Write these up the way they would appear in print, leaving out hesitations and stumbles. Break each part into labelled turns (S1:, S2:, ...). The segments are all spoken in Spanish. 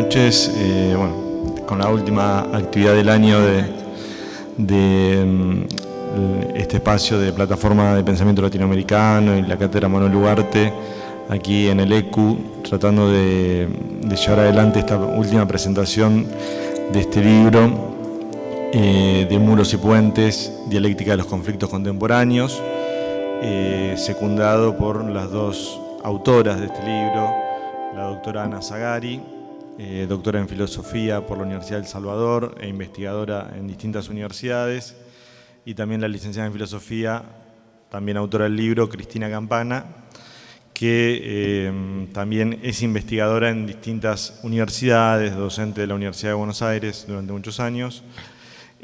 S1: noches. Con la última actividad del año de este espacio de plataforma de pensamiento latinoamericano y la cátedra Manuel Ugarte, aquí en el ECU, tratando de llevar adelante esta última presentación de este libro de Muros y Puentes, dialéctica de los conflictos contemporáneos, secundado por las dos autoras de este libro, la doctora Ana Zagari, doctora en filosofía por la Universidad del Salvador e investigadora en distintas universidades, y también la licenciada en filosofía, también autora del libro, Cristina Campana, que también es investigadora en distintas universidades, docente de la Universidad de Buenos Aires durante muchos años.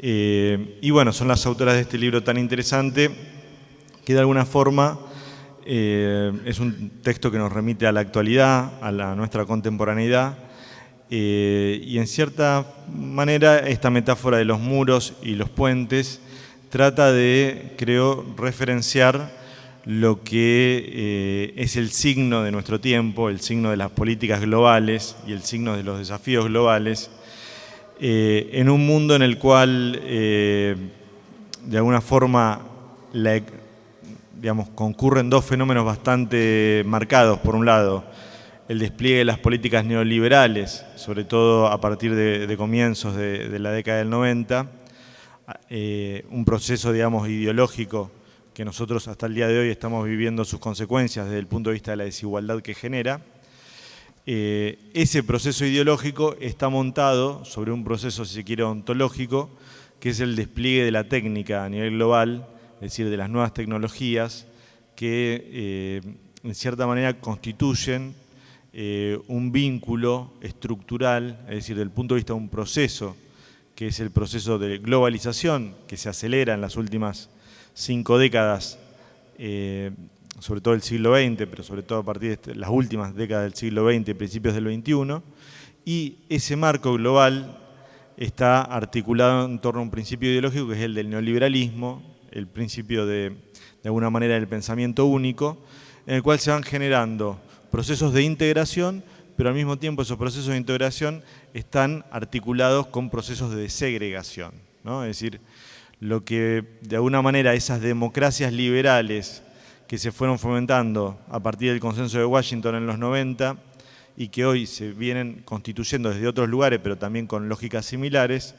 S1: Y bueno, son las autoras de este libro tan interesante que de alguna forma es un texto que nos remite a la actualidad, a nuestra contemporaneidad, y en cierta manera esta metáfora de los muros y los puentes trata de, creo, referenciar lo que es el signo de nuestro tiempo, el signo de las políticas globales y el signo de los desafíos globales, en un mundo en el cual, de alguna forma, concurren dos fenómenos bastante marcados. Por un lado, el despliegue de las políticas neoliberales, sobre todo a partir de comienzos de la década del 90, un proceso, ideológico que nosotros hasta el día de hoy estamos viviendo sus consecuencias desde el punto de vista de la desigualdad que genera. Ese proceso ideológico está montado sobre un proceso, si se quiere, ontológico, que es el despliegue de la técnica a nivel global, es decir, de las nuevas tecnologías que en cierta manera constituyen un vínculo estructural, es decir, desde el punto de vista de un proceso, que es el proceso de globalización, que se acelera en las últimas 5 décadas, sobre todo el siglo XX, pero sobre todo a partir de las últimas décadas del siglo XX y principios del XXI, y ese marco global está articulado en torno a un principio ideológico que es el del neoliberalismo, el principio de alguna manera del pensamiento único, en el cual se van generando procesos de integración, pero al mismo tiempo esos procesos de integración están articulados con procesos de segregación, ¿no? Es decir, lo que de alguna manera esas democracias liberales que se fueron fomentando a partir del consenso de Washington en los 90 y que hoy se vienen constituyendo desde otros lugares, pero también con lógicas similares,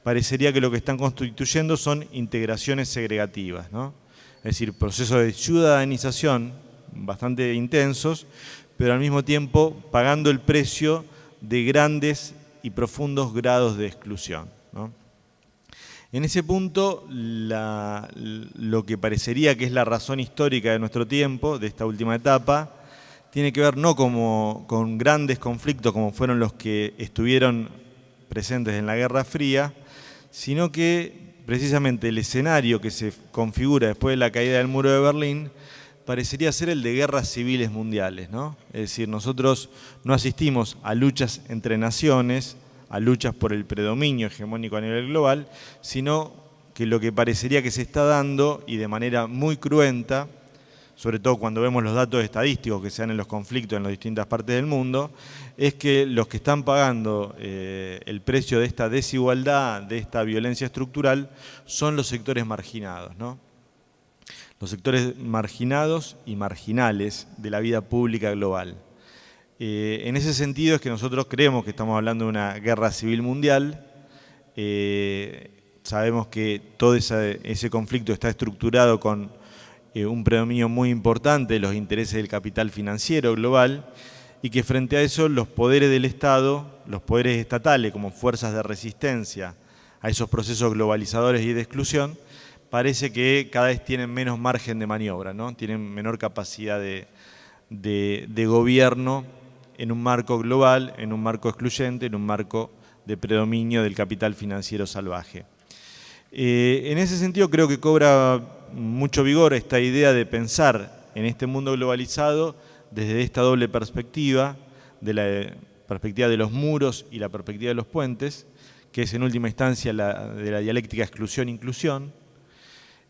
S1: parecería que lo que están constituyendo son integraciones segregativas, ¿no? Es decir, procesos de ciudadanización bastante intensos, pero al mismo tiempo pagando el precio de grandes y profundos grados de exclusión, ¿no? En ese punto, lo que parecería que es la razón histórica de nuestro tiempo, de esta última etapa, tiene que ver no con grandes conflictos como fueron los que estuvieron presentes en la Guerra Fría, sino que precisamente el escenario que se configura después de la caída del muro de Berlín parecería ser el de guerras civiles mundiales, ¿no? Es decir, nosotros no asistimos a luchas entre naciones, a luchas por el predominio hegemónico a nivel global, sino que lo que parecería que se está dando, y de manera muy cruenta, sobre todo cuando vemos los datos estadísticos que se dan en los conflictos en las distintas partes del mundo, es que los que están pagando el precio de esta desigualdad, de esta violencia estructural, son los sectores marginados, ¿no? Los sectores marginados y marginales de la vida pública global. En ese sentido es que nosotros creemos que estamos hablando de una guerra civil mundial. Sabemos que todo ese conflicto está estructurado con un predominio muy importante de los intereses del capital financiero global, y que frente a eso los poderes del Estado, los poderes estatales como fuerzas de resistencia a esos procesos globalizadores y de exclusión, parece que cada vez tienen menos margen de maniobra, ¿no? Tienen menor capacidad de gobierno en un marco global, en un marco excluyente, en un marco de predominio del capital financiero salvaje. En ese sentido creo que cobra mucho vigor esta idea de pensar en este mundo globalizado desde esta doble perspectiva, de la perspectiva de los muros y la perspectiva de los puentes, que es en última instancia de la dialéctica exclusión-inclusión.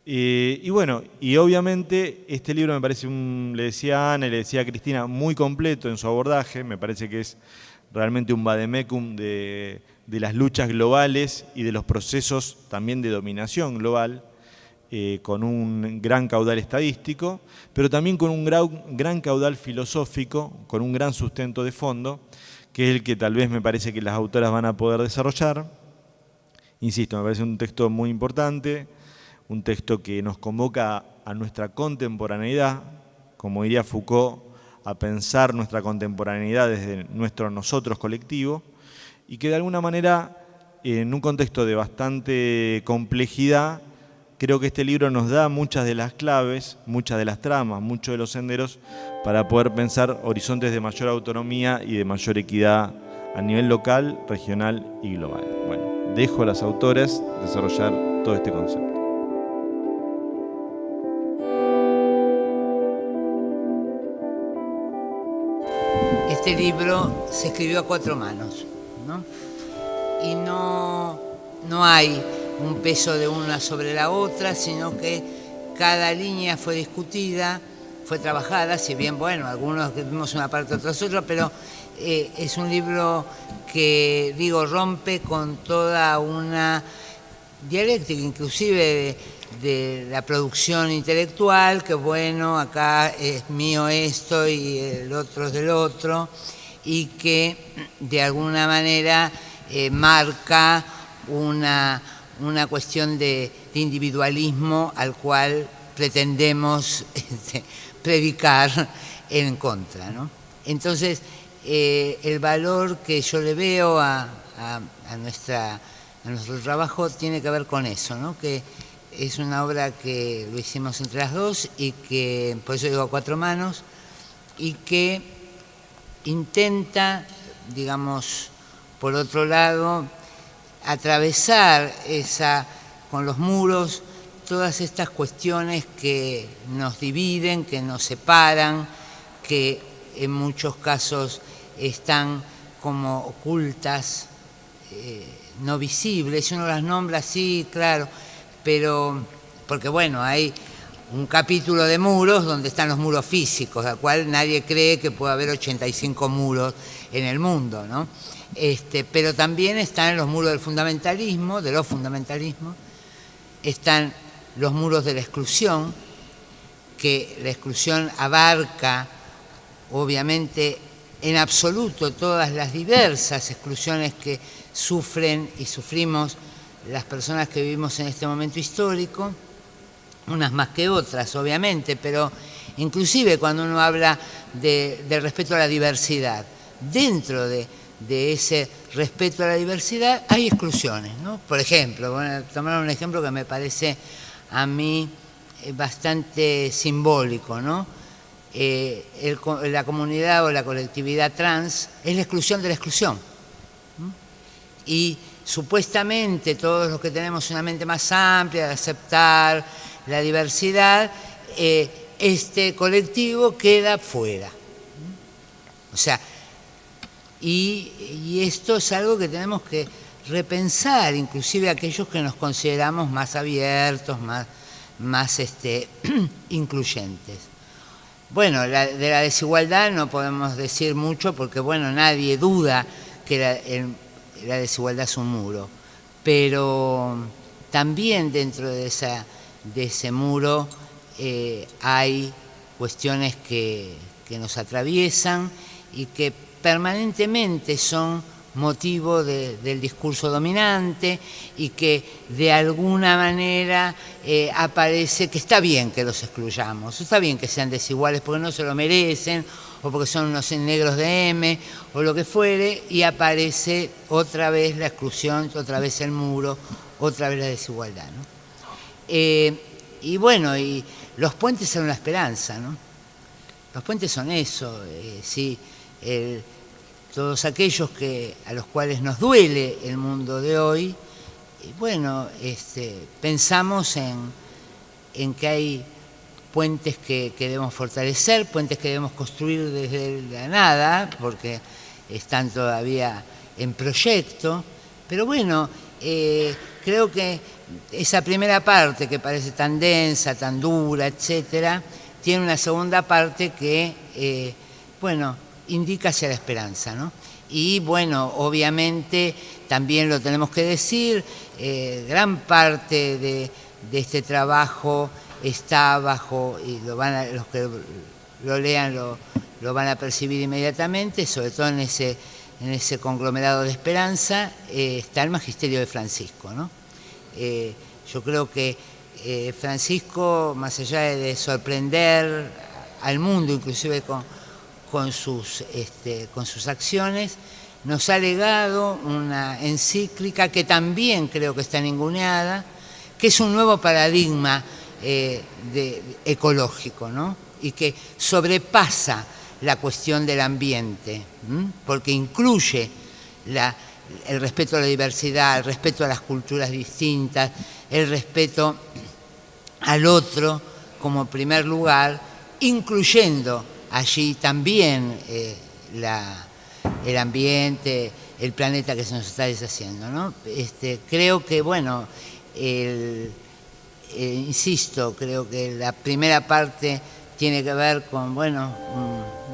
S1: Y bueno, y obviamente este libro me parece, le decía a Ana y le decía a Cristina, muy completo en su abordaje. Me parece que es realmente un vademecum de las luchas globales y de los procesos también de dominación global, con un gran caudal estadístico, pero también con un gran caudal filosófico, con un gran sustento de fondo, que es el que tal vez me parece que las autoras van a poder desarrollar. Insisto, me parece un texto muy importante, un texto que nos convoca a nuestra contemporaneidad, como diría Foucault, a pensar nuestra contemporaneidad desde nuestro nosotros colectivo, y que de alguna manera, en un contexto de bastante complejidad, creo que este libro nos da muchas de las claves, muchas de las tramas, muchos de los senderos para poder pensar horizontes de mayor autonomía y de mayor equidad a nivel local, regional y global. Bueno, dejo a las autoras desarrollar todo este concepto.
S2: Este libro se escribió a 4 manos, ¿no? Y no hay un peso de una sobre la otra, sino que cada línea fue discutida, fue trabajada, si bien, bueno, algunos vimos una parte, otros otra, pero es un libro que, digo, rompe con toda una dialéctica, inclusive de la producción intelectual, que bueno, acá es mío esto y el otro es del otro, y que de alguna manera marca una cuestión de individualismo al cual pretendemos predicar en contra, ¿no? Entonces, el valor que yo le veo a nuestro trabajo tiene que ver con eso, ¿no? Que es una obra que lo hicimos entre las dos y que, por eso digo a 4 manos, y que intenta, digamos, por otro lado, atravesar con los muros todas estas cuestiones que nos dividen, que nos separan, que en muchos casos están como ocultas, no visibles. Uno las nombra así, claro, pero porque bueno, hay un capítulo de muros donde están los muros físicos, al cual nadie cree que pueda haber 85 muros en el mundo, ¿no? Pero también están los muros del fundamentalismo, de los fundamentalismos, están los muros de la exclusión, que la exclusión abarca, obviamente, en absoluto todas las diversas exclusiones que sufren y sufrimos las personas que vivimos en este momento histórico, unas más que otras, obviamente, pero inclusive cuando uno habla del respeto a la diversidad, dentro de ese respeto a la diversidad hay exclusiones, ¿no? Por ejemplo, voy a tomar un ejemplo que me parece a mí bastante simbólico, ¿no? La comunidad o la colectividad trans es la exclusión de la exclusión. Y supuestamente todos los que tenemos una mente más amplia de aceptar la diversidad, este colectivo queda fuera. O sea, y esto es algo que tenemos que repensar, inclusive aquellos que nos consideramos más abiertos, más incluyentes. Bueno, de la desigualdad no podemos decir mucho porque, bueno, nadie duda que la desigualdad es un muro, pero también dentro de ese muro hay cuestiones que nos atraviesan y que permanentemente son motivo del discurso dominante y que de alguna manera aparece que está bien que los excluyamos, está bien que sean desiguales porque no se lo merecen o porque son unos negros de M o lo que fuere, y aparece otra vez la exclusión, otra vez el muro, otra vez la desigualdad, ¿no? Y bueno, y los puentes son la esperanza, ¿no? Los puentes son eso, sí, todos aquellos a los cuales nos duele el mundo de hoy, bueno, pensamos en que hay puentes que debemos fortalecer, puentes que debemos construir desde la nada, porque están todavía en proyecto, pero bueno, creo que esa primera parte que parece tan densa, tan dura, etcétera, tiene una segunda parte que, bueno, indica hacia la esperanza, ¿no? Y bueno, obviamente también lo tenemos que decir, gran parte de este trabajo está bajo, y los que lo lean lo van a percibir inmediatamente, sobre todo en ese conglomerado de esperanza, está el magisterio de Francisco, ¿no? Yo creo que Francisco, más allá de sorprender al mundo, inclusive con sus acciones, nos ha legado una encíclica que también creo que está ninguneada, que es un nuevo paradigma ecológico, ¿no? Y que sobrepasa la cuestión del ambiente, porque incluye el respeto a la diversidad, el respeto a las culturas distintas, el respeto al otro como primer lugar, incluyendo allí también el ambiente, el planeta que se nos está deshaciendo, ¿no? Creo que, bueno, insisto, creo que la primera parte tiene que ver con, bueno,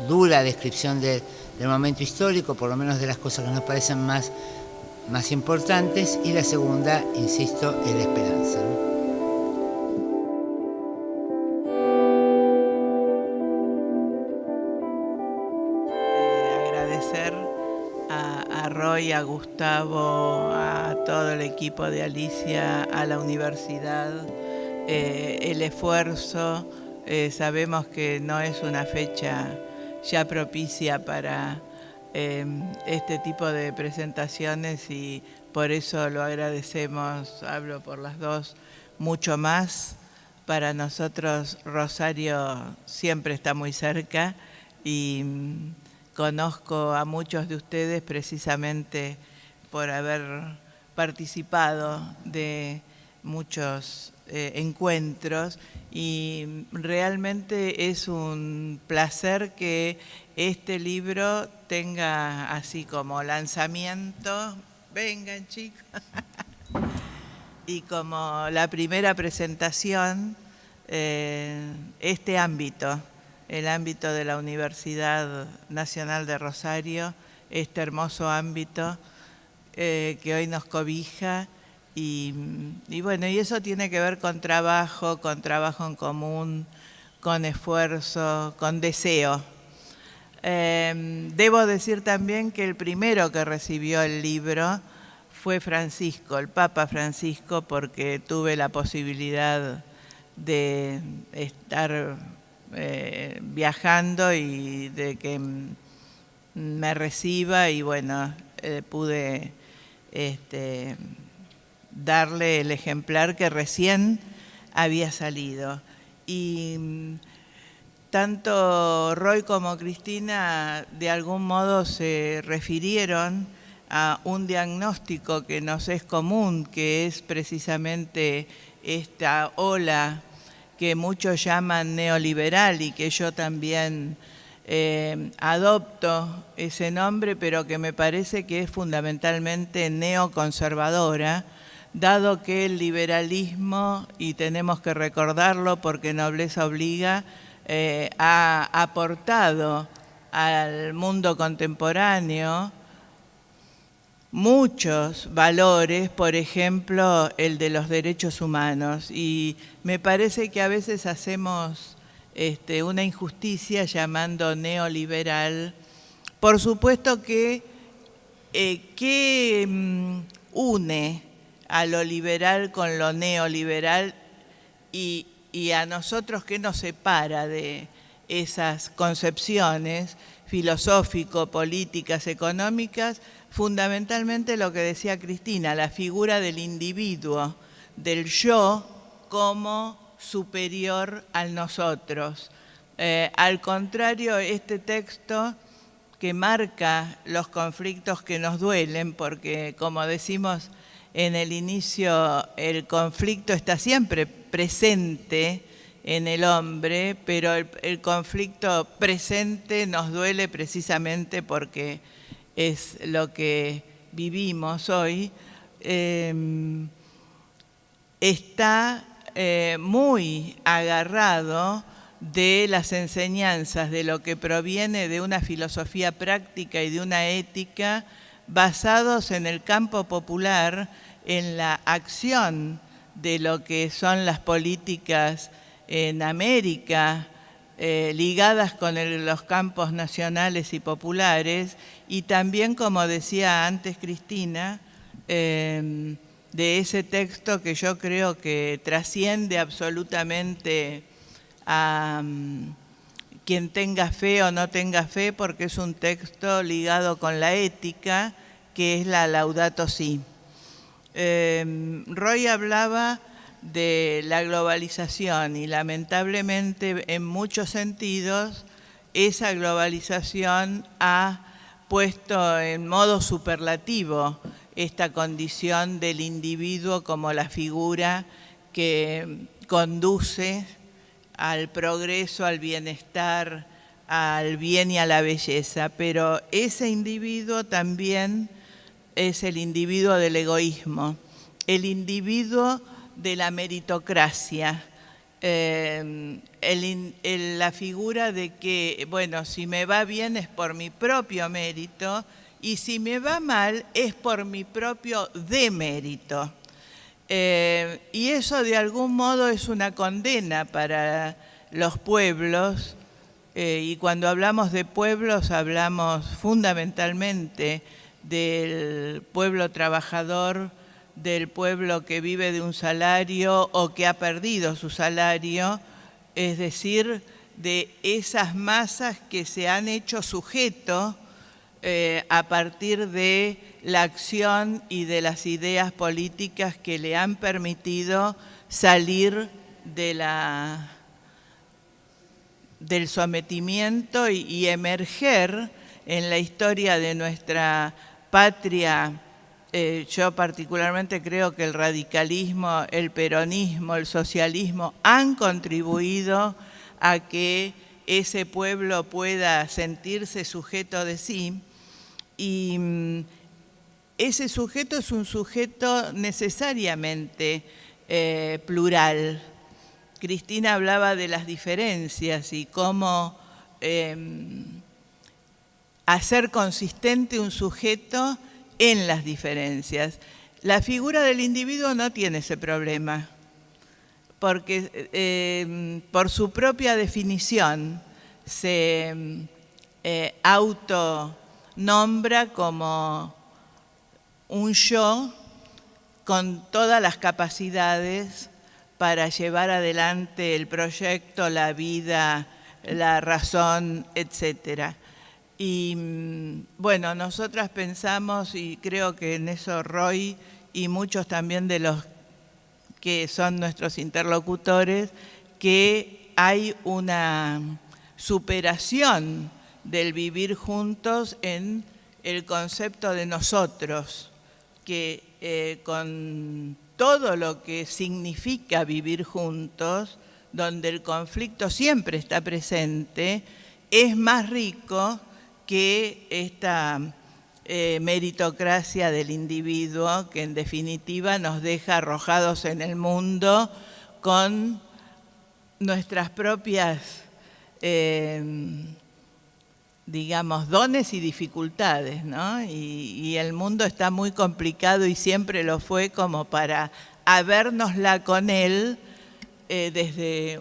S2: dura descripción del momento histórico, por lo menos de las cosas que nos parecen más importantes, y la segunda, insisto, es la esperanza, ¿no?
S3: Agradecer a Roy, a Gustavo, a todo el equipo de Alicia, a la universidad, el esfuerzo. Sabemos que no es una fecha ya propicia para este tipo de presentaciones y por eso lo agradecemos, hablo por las dos, mucho más. Para nosotros Rosario siempre está muy cerca y conozco a muchos de ustedes precisamente por haber participado de muchos encuentros y realmente es un placer que este libro tenga así como lanzamiento, vengan chicos, y como la primera presentación, este ámbito, el ámbito de la Universidad Nacional de Rosario, este hermoso ámbito que hoy nos cobija. Y bueno, y eso tiene que ver con trabajo en común, con esfuerzo, con deseo. Debo decir también que el primero que recibió el libro fue Francisco, el Papa Francisco, porque tuve la posibilidad de estar viajando y de que me reciba y bueno, pude darle el ejemplar que recién había salido. Y tanto Roy como Cristina de algún modo se refirieron a un diagnóstico que nos es común, que es precisamente esta ola que muchos llaman neoliberal y que yo también adopto ese nombre, pero que me parece que es fundamentalmente neoconservadora, dado que el liberalismo, y tenemos que recordarlo porque nobleza obliga, ha aportado al mundo contemporáneo muchos valores, por ejemplo, el de los derechos humanos. Y me parece que a veces hacemos una injusticia llamando neoliberal. Por supuesto que une a lo liberal con lo neoliberal y a nosotros qué nos separa de esas concepciones filosófico-políticas, económicas, fundamentalmente lo que decía Cristina, la figura del individuo, del yo como superior al nosotros. Al contrario, este texto que marca los conflictos que nos duelen, porque como decimos en el inicio, el conflicto está siempre presente en el hombre, pero el conflicto presente nos duele precisamente porque es lo que vivimos hoy. Está muy agarrado de las enseñanzas, de lo que proviene de una filosofía práctica y de una ética basados en el campo popular, en la acción de lo que son las políticas en América, ligadas con los campos nacionales y populares, y también, como decía antes Cristina, de ese texto que yo creo que trasciende absolutamente a quien tenga fe o no tenga fe, porque es un texto ligado con la ética, que es la Laudato Si. Roy hablaba de la globalización y lamentablemente en muchos sentidos esa globalización ha puesto en modo superlativo esta condición del individuo como la figura que conduce al progreso, al bienestar, al bien y a la belleza, pero ese individuo también es el individuo del egoísmo, el individuo de la meritocracia, la figura de que, bueno, si me va bien es por mi propio mérito y si me va mal es por mi propio demérito. Y eso de algún modo es una condena para los pueblos, y cuando hablamos de pueblos hablamos fundamentalmente del pueblo trabajador, del pueblo que vive de un salario o que ha perdido su salario, es decir, de esas masas que se han hecho sujeto a partir de la acción y de las ideas políticas que le han permitido salir del sometimiento y emerger en la historia de nuestra patria. Yo particularmente creo que el radicalismo, el peronismo, el socialismo han contribuido a que ese pueblo pueda sentirse sujeto de sí, y ese sujeto es un sujeto necesariamente plural. Cristina hablaba de las diferencias y cómo hacer consistente un sujeto en las diferencias. La figura del individuo no tiene ese problema, porque por su propia definición se autonombra como un yo con todas las capacidades para llevar adelante el proyecto, la vida, la razón, etcétera. Y bueno, nosotras pensamos, y creo que en eso Roy y muchos también de los que son nuestros interlocutores, que hay una superación del vivir juntos en el concepto de nosotros, que con todo lo que significa vivir juntos, donde el conflicto siempre está presente, es más rico que esta meritocracia del individuo, que en definitiva nos deja arrojados en el mundo con nuestras propias, digamos, dones y dificultades, ¿no? Y el mundo está muy complicado y siempre lo fue como para habérnosla con él desde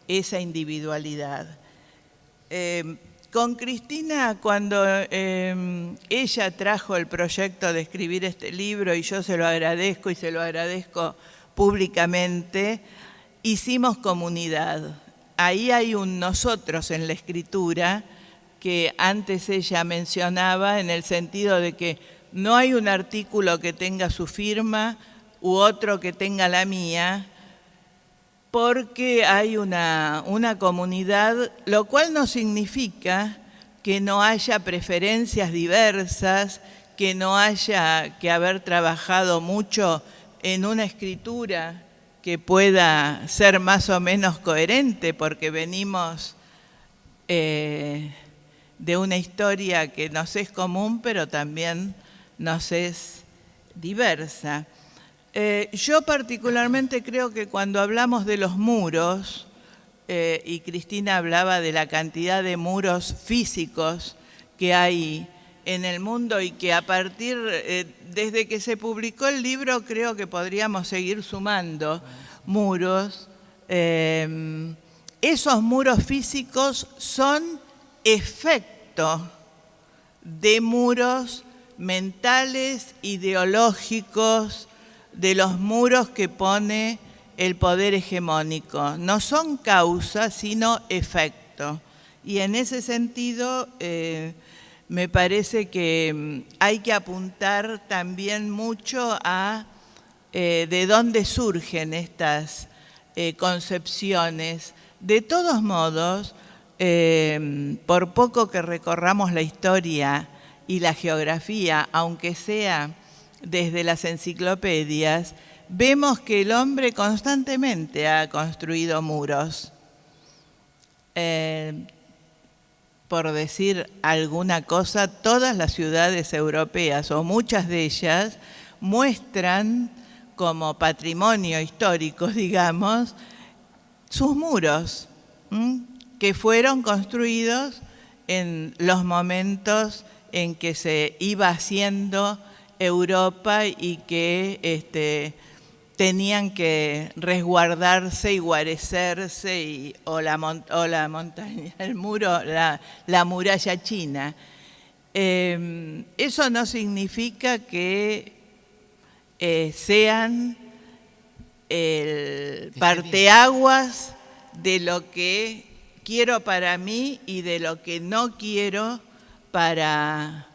S3: esa individualidad. Con Cristina, cuando ella trajo el proyecto de escribir este libro, y yo se lo agradezco y se lo agradezco públicamente, hicimos comunidad. Ahí hay un nosotros en la escritura que antes ella mencionaba, en el sentido de que no hay un artículo que tenga su firma u otro que tenga la mía, porque hay una comunidad, lo cual no significa que no haya preferencias diversas, que no haya que haber trabajado mucho en una escritura que pueda ser más o menos coherente, porque venimos de una historia que nos es común, pero también nos es diversa. Yo particularmente creo que cuando hablamos de los muros, y Cristina hablaba de la cantidad de muros físicos que hay en el mundo y que desde que se publicó el libro creo que podríamos seguir sumando muros. Esos muros físicos son efecto de muros mentales, ideológicos, de los muros que pone el poder hegemónico. No son causa, sino efecto. Y en ese sentido, me parece que hay que apuntar también mucho a de dónde surgen estas concepciones. De todos modos, por poco que recorramos la historia y la geografía, aunque sea desde las enciclopedias, vemos que el hombre constantemente ha construido muros. Por decir alguna cosa, todas las ciudades europeas, o muchas de ellas, muestran como patrimonio histórico, digamos, sus muros, que fueron construidos en los momentos en que se iba haciendo Europa y que tenían que resguardarse y guarecerse, o la montaña, el muro, la muralla china. Eso no significa que sean el parteaguas de lo que quiero para mí y de lo que no quiero para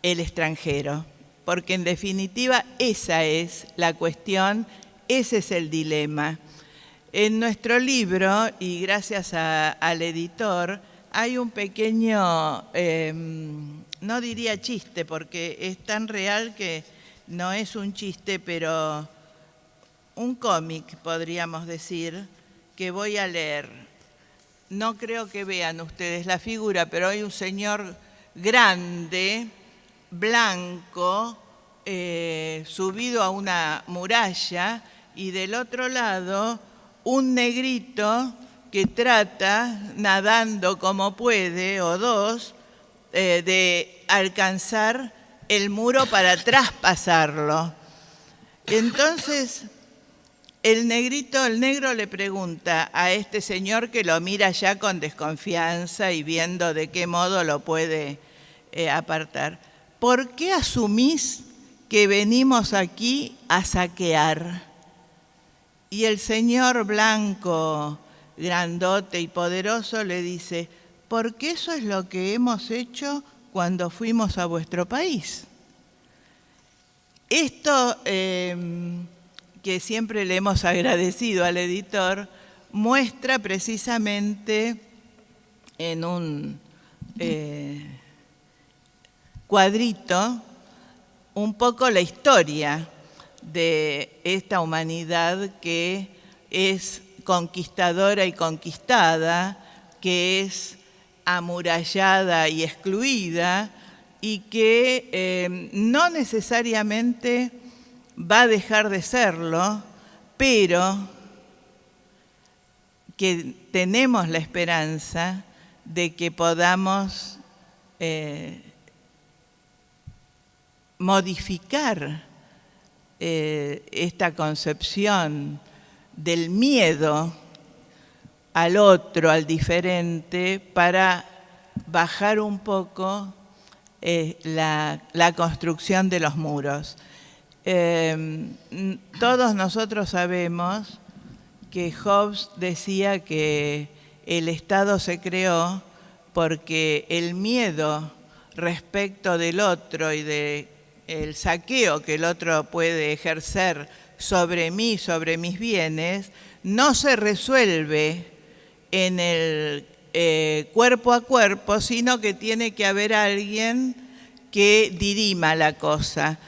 S3: el extranjero. Porque en definitiva esa es la cuestión, ese es el dilema. En nuestro libro, y gracias al editor, hay un pequeño, no diría chiste, porque es tan real que no es un chiste, pero un cómic, podríamos decir, que voy a leer. No creo que vean ustedes la figura, pero hay un señor grande, blanco, subido a una muralla, y del otro lado un negrito que trata, nadando como puede, o dos, de alcanzar el muro para traspasarlo. Entonces el negro le pregunta a este señor, que lo mira ya con desconfianza y viendo de qué modo lo puede apartar: ¿por qué asumís que venimos aquí a saquear? Y el señor blanco, grandote y poderoso, le dice: porque eso es lo que hemos hecho cuando fuimos a vuestro país. Esto, que siempre le hemos agradecido al editor, muestra precisamente en un cuadrito un poco la historia de esta humanidad que es conquistadora y conquistada, que es amurallada y excluida, y que no necesariamente va a dejar de serlo, pero que tenemos la esperanza de que podamos modificar esta concepción del miedo al otro, al diferente, para bajar un poco la construcción de los muros. Todos nosotros sabemos que Hobbes decía que el Estado se creó porque el miedo respecto del otro y del saqueo que el otro puede ejercer sobre mí, sobre mis bienes, no se resuelve en el cuerpo a cuerpo, sino que tiene que haber alguien que dirima la cosa.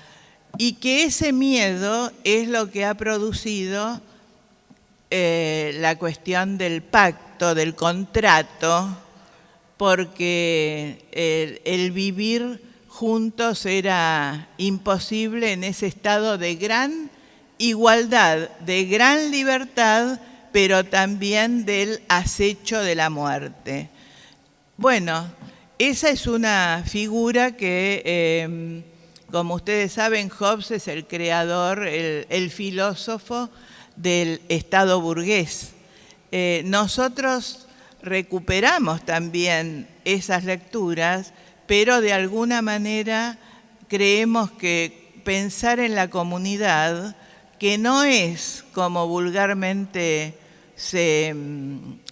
S3: Y que ese miedo es lo que ha producido la cuestión del pacto, del contrato, porque el vivir juntos era imposible en ese estado de gran igualdad, de gran libertad, pero también del acecho de la muerte. Bueno, esa es una figura que, como ustedes saben, Hobbes es el creador, el filósofo del Estado burgués. Nosotros recuperamos también esas lecturas, pero de alguna manera creemos que pensar en la comunidad, que no es como vulgarmente se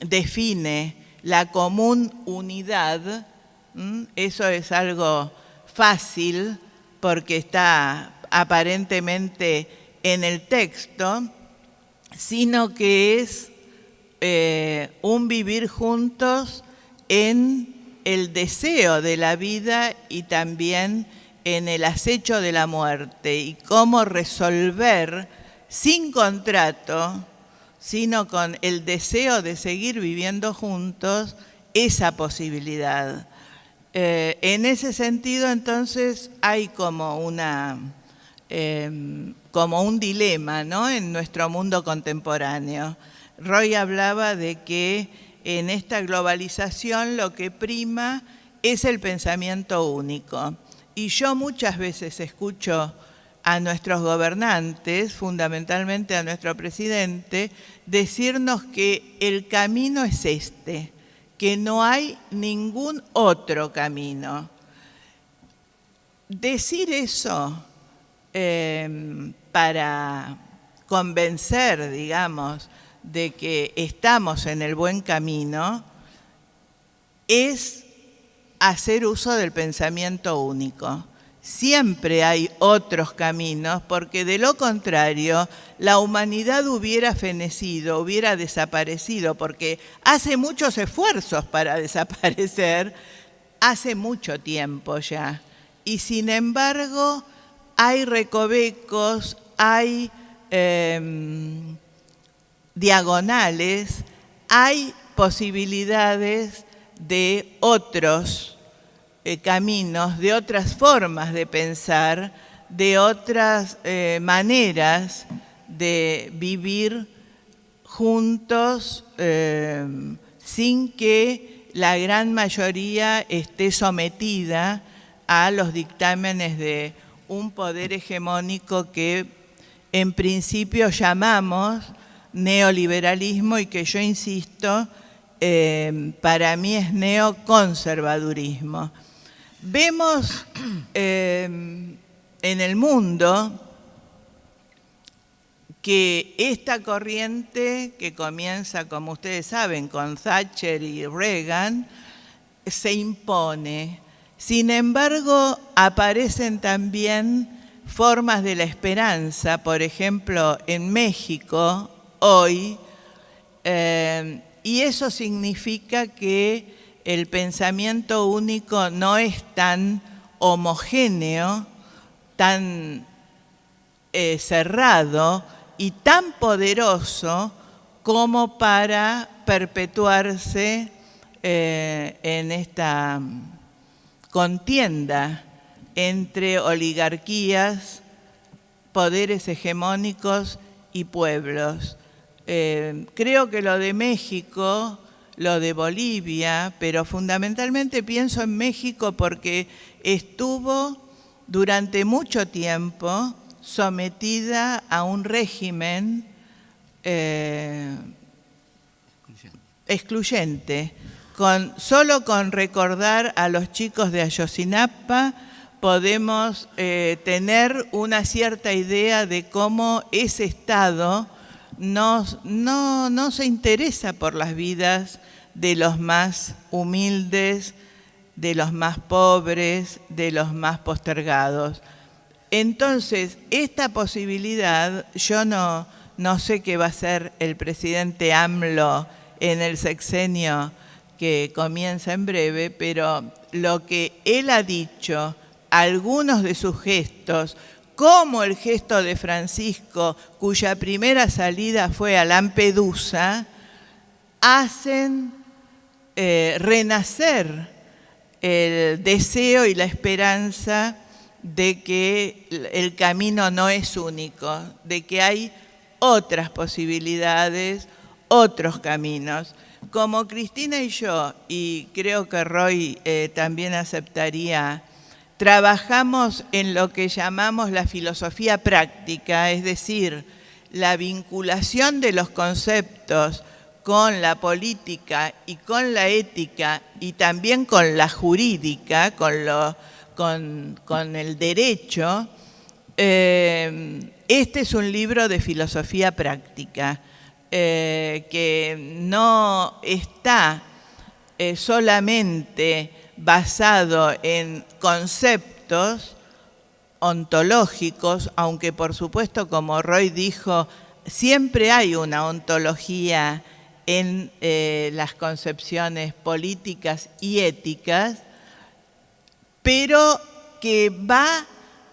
S3: define la común unidad, eso es algo fácil porque está aparentemente en el texto, sino que es un vivir juntos en el deseo de la vida y también en el acecho de la muerte, y cómo resolver sin contrato, sino con el deseo de seguir viviendo juntos, esa posibilidad. En ese sentido, entonces, hay como un dilema, ¿no?, en nuestro mundo contemporáneo. Roy hablaba de que en esta globalización lo que prima es el pensamiento único. Y yo muchas veces escucho a nuestros gobernantes, fundamentalmente a nuestro presidente, decirnos que el camino es este, que no hay ningún otro camino. Decir eso para convencer, digamos, de que estamos en el buen camino, es hacer uso del pensamiento único. Siempre hay otros caminos, porque de lo contrario, la humanidad hubiera fenecido, hubiera desaparecido, porque hace muchos esfuerzos para desaparecer, hace mucho tiempo ya. Y sin embargo, hay recovecos, hay diagonales, hay posibilidades de otros caminos, de otras formas de pensar, de otras maneras de vivir juntos sin que la gran mayoría esté sometida a los dictámenes de un poder hegemónico que en principio llamamos neoliberalismo y que yo insisto, para mí es neoconservadurismo. Vemos en el mundo que esta corriente que comienza, como ustedes saben, con Thatcher y Reagan, se impone. Sin embargo, aparecen también formas de la esperanza, por ejemplo, en México, hoy, y eso significa que el pensamiento único no es tan homogéneo, tan cerrado y tan poderoso como para perpetuarse en esta contienda entre oligarquías, poderes hegemónicos y pueblos. Creo que lo de México, lo de Bolivia, pero fundamentalmente pienso en México porque estuvo durante mucho tiempo sometida a un régimen excluyente. Solo con recordar a los chicos de Ayotzinapa podemos tener una cierta idea de cómo ese Estado no se interesa por las vidas de los más humildes, de los más pobres, de los más postergados. Entonces, esta posibilidad, yo no sé qué va a hacer el presidente AMLO en el sexenio que comienza en breve, pero lo que él ha dicho, algunos de sus gestos, como el gesto de Francisco, cuya primera salida fue a Lampedusa, hacen renacer el deseo y la esperanza de que el camino no es único, de que hay otras posibilidades, otros caminos. Como Cristina y yo, y creo que Roy también aceptaría, trabajamos en lo que llamamos la filosofía práctica, es decir, la vinculación de los conceptos con la política y con la ética y también con la jurídica, con el derecho. Este es un libro de filosofía práctica que no está solamente basado en conceptos ontológicos, aunque por supuesto, como Roy dijo, siempre hay una ontología en las concepciones políticas y éticas, pero que va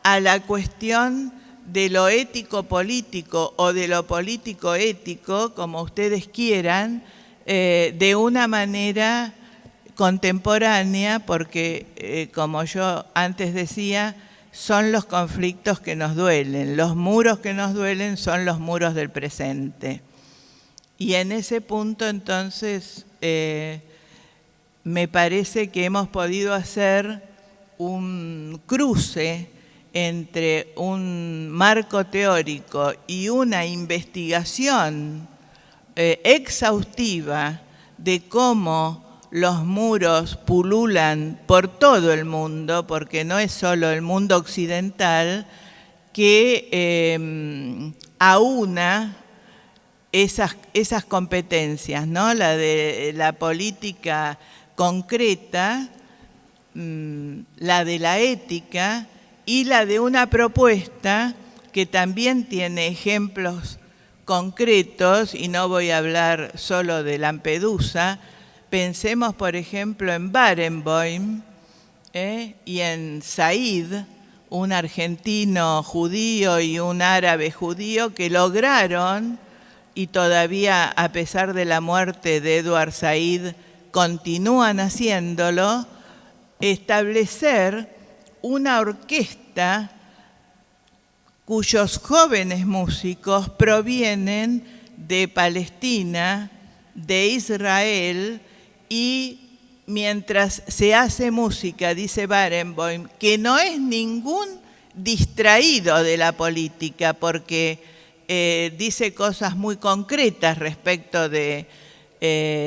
S3: a la cuestión de lo ético-político o de lo político-ético, como ustedes quieran, de una manera contemporánea, porque, como yo antes decía, son los conflictos que nos duelen, los muros que nos duelen son los muros del presente. Y en ese punto, entonces, me parece que hemos podido hacer un cruce entre un marco teórico y una investigación exhaustiva de cómo los muros pululan por todo el mundo, porque no es solo el mundo occidental, que aúna esas competencias, ¿no? La de la política concreta, la de la ética y la de una propuesta que también tiene ejemplos concretos, y no voy a hablar solo de Lampedusa. Pensemos, por ejemplo, en Barenboim y en Said, un argentino judío y un árabe judío que lograron, y todavía a pesar de la muerte de Edward Said, continúan haciéndolo, establecer una orquesta cuyos jóvenes músicos provienen de Palestina, de Israel, y mientras se hace música, dice Barenboim, que no es ningún distraído de la política, porque dice cosas muy concretas respecto de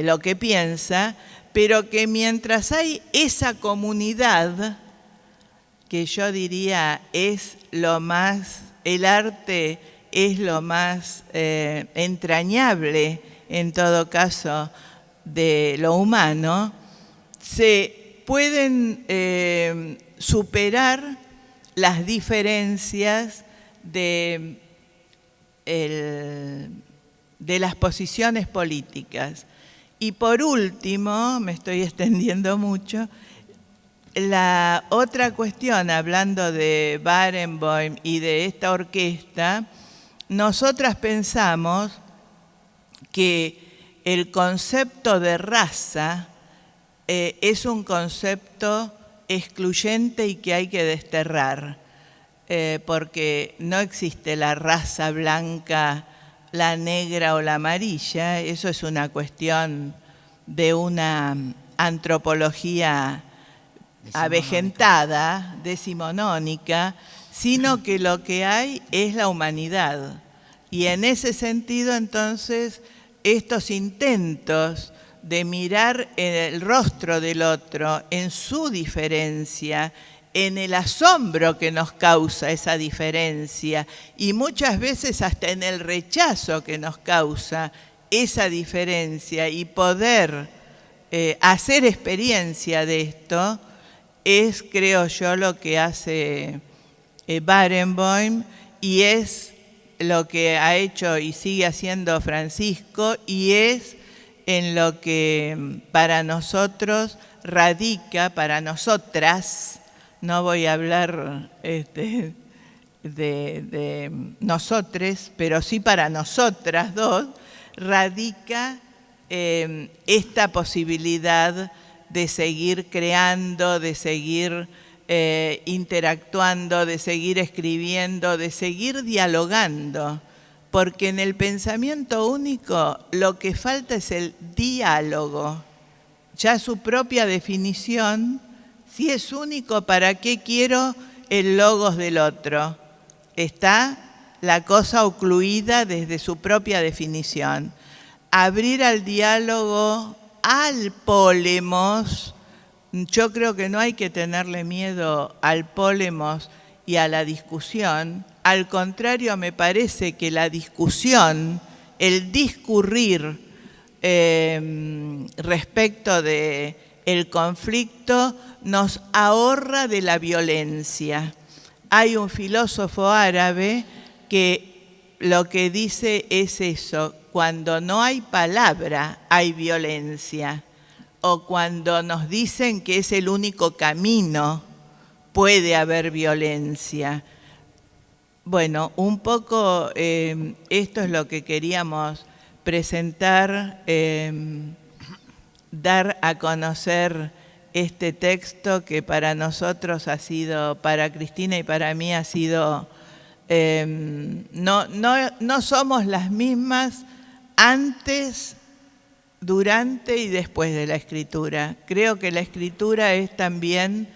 S3: lo que piensa, pero que mientras hay esa comunidad, que yo diría es lo más, el arte es lo más entrañable en todo caso de lo humano, se pueden superar las diferencias de las posiciones políticas. Y por último, me estoy extendiendo mucho, la otra cuestión, hablando de Barenboim y de esta orquesta, nosotras pensamos que el concepto de raza es un concepto excluyente y que hay que desterrar, porque no existe la raza blanca, la negra o la amarilla. Eso es una cuestión de una antropología avejentada, decimonónica, sino que lo que hay es la humanidad. Y en ese sentido, entonces, estos intentos de mirar en el rostro del otro, en su diferencia, en el asombro que nos causa esa diferencia y muchas veces hasta en el rechazo que nos causa esa diferencia, y poder hacer experiencia de esto, es, creo yo, lo que hace Barenboim, y es lo que ha hecho y sigue haciendo Francisco, y es en lo que para nosotros radica, para nosotras, no voy a hablar de nosotres, pero sí para nosotras dos, radica esta posibilidad de seguir creando, de seguir interactuando, de seguir escribiendo, de seguir dialogando, porque en el pensamiento único lo que falta es el diálogo. Ya su propia definición, si es único, ¿para qué quiero el logos del otro? Está la cosa ocluida desde su propia definición. Abrir al diálogo, al polemos. Yo creo que no hay que tenerle miedo al polemos y a la discusión. Al contrario, me parece que la discusión, el discurrir respecto del conflicto, nos ahorra de la violencia. Hay un filósofo árabe que lo que dice es eso: cuando no hay palabra, hay violencia. O cuando nos dicen que es el único camino, puede haber violencia. Bueno, un poco esto es lo que queríamos presentar, dar a conocer este texto que para nosotros ha sido, para Cristina y para mí ha sido, no somos las mismas antes, durante y después de la escritura. Creo que la escritura es también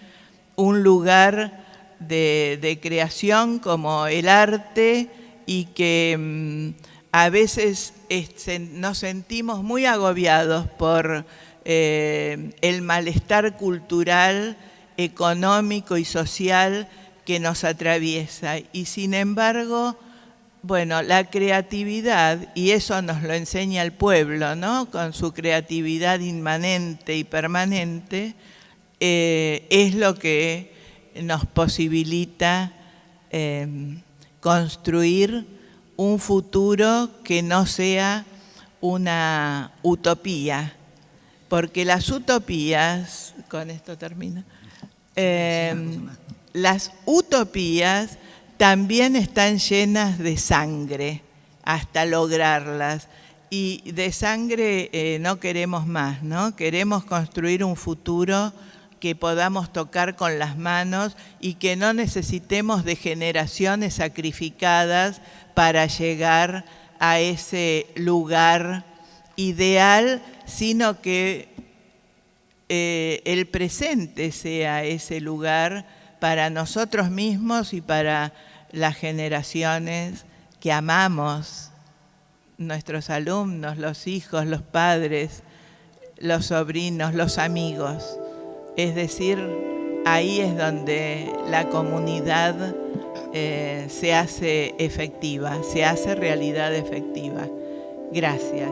S3: un lugar de creación como el arte, y que a veces nos sentimos muy agobiados por el malestar cultural, económico y social que nos atraviesa. Y sin embargo, bueno, la creatividad, y eso nos lo enseña el pueblo, ¿no?, con su creatividad inmanente y permanente, es lo que nos posibilita construir un futuro que no sea una utopía. Porque las utopías, con esto termino, las utopías también están llenas de sangre hasta lograrlas. Y de sangre no queremos más, ¿no? Queremos construir un futuro que podamos tocar con las manos y que no necesitemos de generaciones sacrificadas para llegar a ese lugar ideal, sino que el presente sea ese lugar para nosotros mismos y para las generaciones que amamos, nuestros alumnos, los hijos, los padres, los sobrinos, los amigos. Es decir, ahí es donde la comunidad se hace efectiva, se hace realidad efectiva. Gracias.